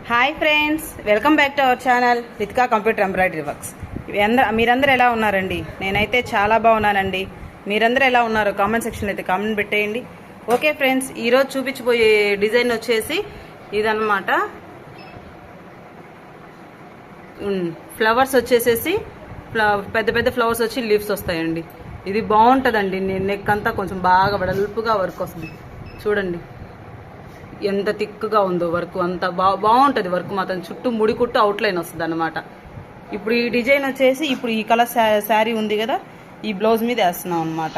Hi friends, welcome back to our channel Ritika computer embroidery works. మీరందరూ ఎలా ఉన్నారండి? నేనైతే చాలా బాగున్నానండి. మీరందరూ ఎలా ఉన్నారు? కామెంట్ సెక్షన్ అయితే కామెంట్ పెట్టేయండి. ఓకే ఫ్రెండ్స్, ఈరోజు చూపించబోయే డిజైన్ వచ్చేసి ఇదన్నమాట. ఫ్లవర్స్ వచ్చేసేసి పెద్ద పెద్ద ఫ్లవర్స్ వచ్చి లీవ్స్ వస్తాయండి. ఇది బాగుంటుందండి. నెక్ అంతా కొంచెం బాగా వెడల్పుగా వర్క్ వస్తుంది. చూడండి ఎంత థిక్గా ఉందో వర్క్. అంతా బాగుంటుంది వర్క్ మాత్రం. చుట్టూ ముడి కుట్టు అవుట్లైన్ వస్తుంది అనమాట. ఇప్పుడు ఈ డిజైన్ వచ్చేసి ఇప్పుడు ఈ కలర్ శారీ ఉంది కదా, ఈ బ్లౌజ్ మీద వేస్తున్నాం అనమాట.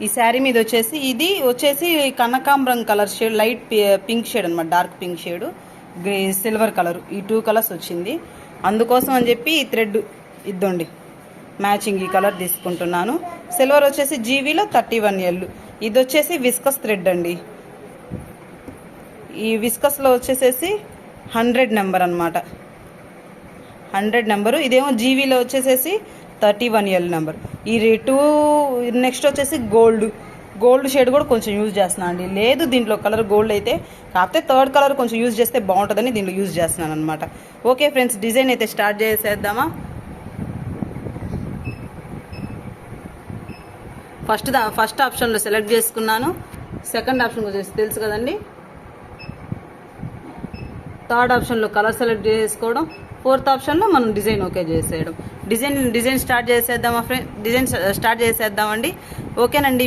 ఈ శారీ మీద వచ్చేసి ఇది వచ్చేసి కనకాంబరం colour shade, light pink shade అనమాట, dark pink shade, silver colour, ఈ 2 కలర్స్ వచ్చింది. అందుకోసం అని చెప్పి ఈ థ్రెడ్ ఇద్దండి మ్యాచింగ్ ఈ కలర్ తీసుకుంటున్నాను. సిల్వర్ వచ్చేసి జీవీలో 31L. ఇది వచ్చేసి విస్కస్ థ్రెడ్ అండి. ఈ విస్కస్లో వచ్చేసేసి 100 నెంబర్ అనమాట, 100 నెంబరు. ఇదేమో జీవీలో వచ్చేసేసి 31L నెంబర్. ఈ 2 నెక్స్ట్ వచ్చేసి గోల్డ్ షేడ్ కూడా కొంచెం యూజ్ చేస్తున్నాను అండి. లేదు దీంట్లో కలర్ గోల్డ్ అయితే, కాకపోతే 3rd కలర్ కొంచెం యూజ్ చేస్తే బాగుంటుందని దీంట్లో యూజ్ చేస్తున్నాను అనమాట. ఓకే ఫ్రెండ్స్, డిజైన్ అయితే స్టార్ట్ చేసేద్దామా? ఫస్ట్ ఆప్షన్లో సెలెక్ట్ చేసుకున్నాను. సెకండ్ ఆప్షన్ వచ్చేసి తెలుసు కదండి. 3rd ఆప్షన్లో కలర్ సెలెక్ట్ చేసుకోవడం. 4th ఆప్షన్లో మనం డిజైన్ ఓకే చేసేయడం. డిజైన్ స్టార్ట్ చేసేద్దామా ఫ్రెండ్? డిజైన్ స్టార్ట్ చేసేద్దామండి. ఓకేనండి.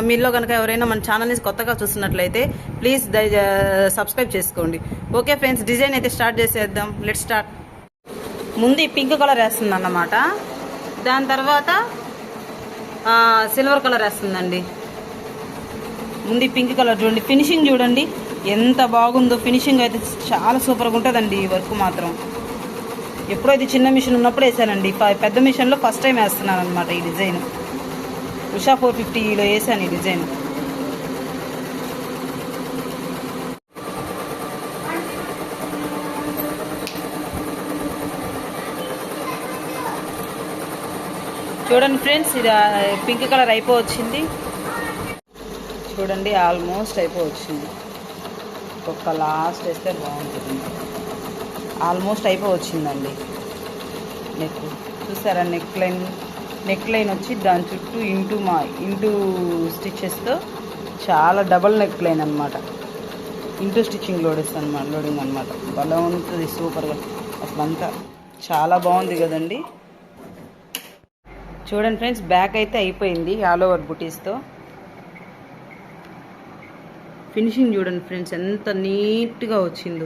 మీలో కనుక ఎవరైనా మన ఛానల్ని కొత్తగా చూస్తున్నట్లయితే ప్లీజ్ సబ్స్క్రైబ్ చేసుకోండి. ఓకే ఫ్రెండ్స్, డిజైన్ అయితే స్టార్ట్ చేసేద్దాం. Let start. ముందు ఈ పింక్ కలర్ వేస్తుంది అన్నమాట. దాని తర్వాత సిల్వర్ కలర్ వేస్తుందండి. ముందు ఈ పింక్ కలర్ చూడండి. ఫినిషింగ్ చూడండి ఎంత బాగుందో. ఫినిషింగ్ అయితే చాలా సూపర్గా ఉంటుందండి ఈ వర్క్ మాత్రం. ఎప్పుడో ఇది చిన్న మిషన్ ఉన్నప్పుడు వేసానండి. పెద్ద మిషన్లో ఫస్ట్ టైం వేస్తున్నాను అనమాట ఈ డిజైన్. ఉషా 450లో వేసాను ఈ డిజైన్. చూడండి ఫ్రెండ్స్, ఇది పింక్ కలర్ అయిపోవచ్చింది. చూడండి ఆల్మోస్ట్ అయిపోవచ్చింది. ఒక్క లాస్ట్ వేస్తే బాగుంటుంది. ఆల్మోస్ట్ అయిపోవచ్చిందండి. నెక్ చూసారా? నెక్ లైన్ వచ్చి దాని చుట్టూ ఇంటూ స్టిచెస్తో చాలా డబల్ నెక్ లైన్ అనమాట. ఇంటూ స్టిచ్చింగ్ లోడింగ్ అనమాట. భలే ఉంటుంది, సూపర్గా. అసలంతా చాలా బాగుంది కదండి. చూడండి ఫ్రెండ్స్, బ్యాక్ అయితే అయిపోయింది ఆల్ ఓవర్ బుటీస్తో. ఫినిషింగ్ చూడండి ఫ్రెండ్స్ ఎంత నీట్గా వచ్చిందో.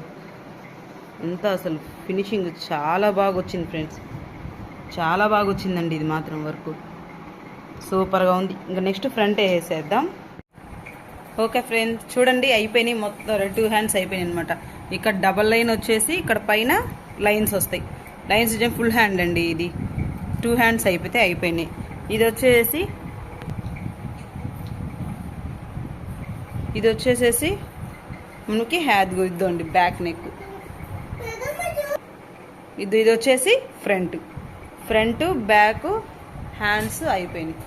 ఎంత అసలు ఫినిషింగ్ చాలా బాగా వచ్చింది ఫ్రెండ్స్. చాలా బాగా వచ్చిందండి ఇది మాత్రం వర్క్. సూపర్గా ఉంది. ఇంకా నెక్స్ట్ ఫ్రంట్ వేసేద్దాం. ఓకే ఫ్రెండ్స్, చూడండి అయిపోయినాయి మొత్తం. 2 హ్యాండ్స్ అయిపోయినాయి అనమాట. ఇక్కడ డబల్ లైన్ వచ్చేసి ఇక్కడ పైన లైన్స్ వస్తాయి. లైన్స్ ఫుల్ హ్యాండ్ అండి. ఇది 2 హ్యాండ్స్ అయిపోయినాయి. ఇది వచ్చేసేసి మనకి ఇద్దండి బ్యాక్ నెక్. ఇది వచ్చేసి ఫ్రంట్ బ్యాక్ హ్యాండ్స్ అయిపోయినాయి.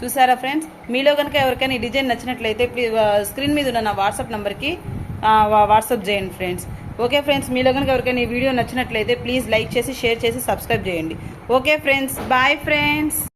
చూసారా ఫ్రెండ్స్? మీలో కనుక ఎవరికైనా ఈ డిజైన్ నచ్చినట్లయితే ప్లీజ్ స్క్రీన్ మీద ఉన్న నా వాట్సాప్ నెంబర్కి వాట్సాప్ చేయండి ఫ్రెండ్స్. ఓకే ఫ్రెండ్స్, మీలో కనుక ఎవరికైనా ఈ వీడియో నచ్చినట్లయితే ప్లీజ్ లైక్ చేసి, షేర్ చేసి, సబ్స్క్రైబ్ చేయండి. Okay friends, bye friends.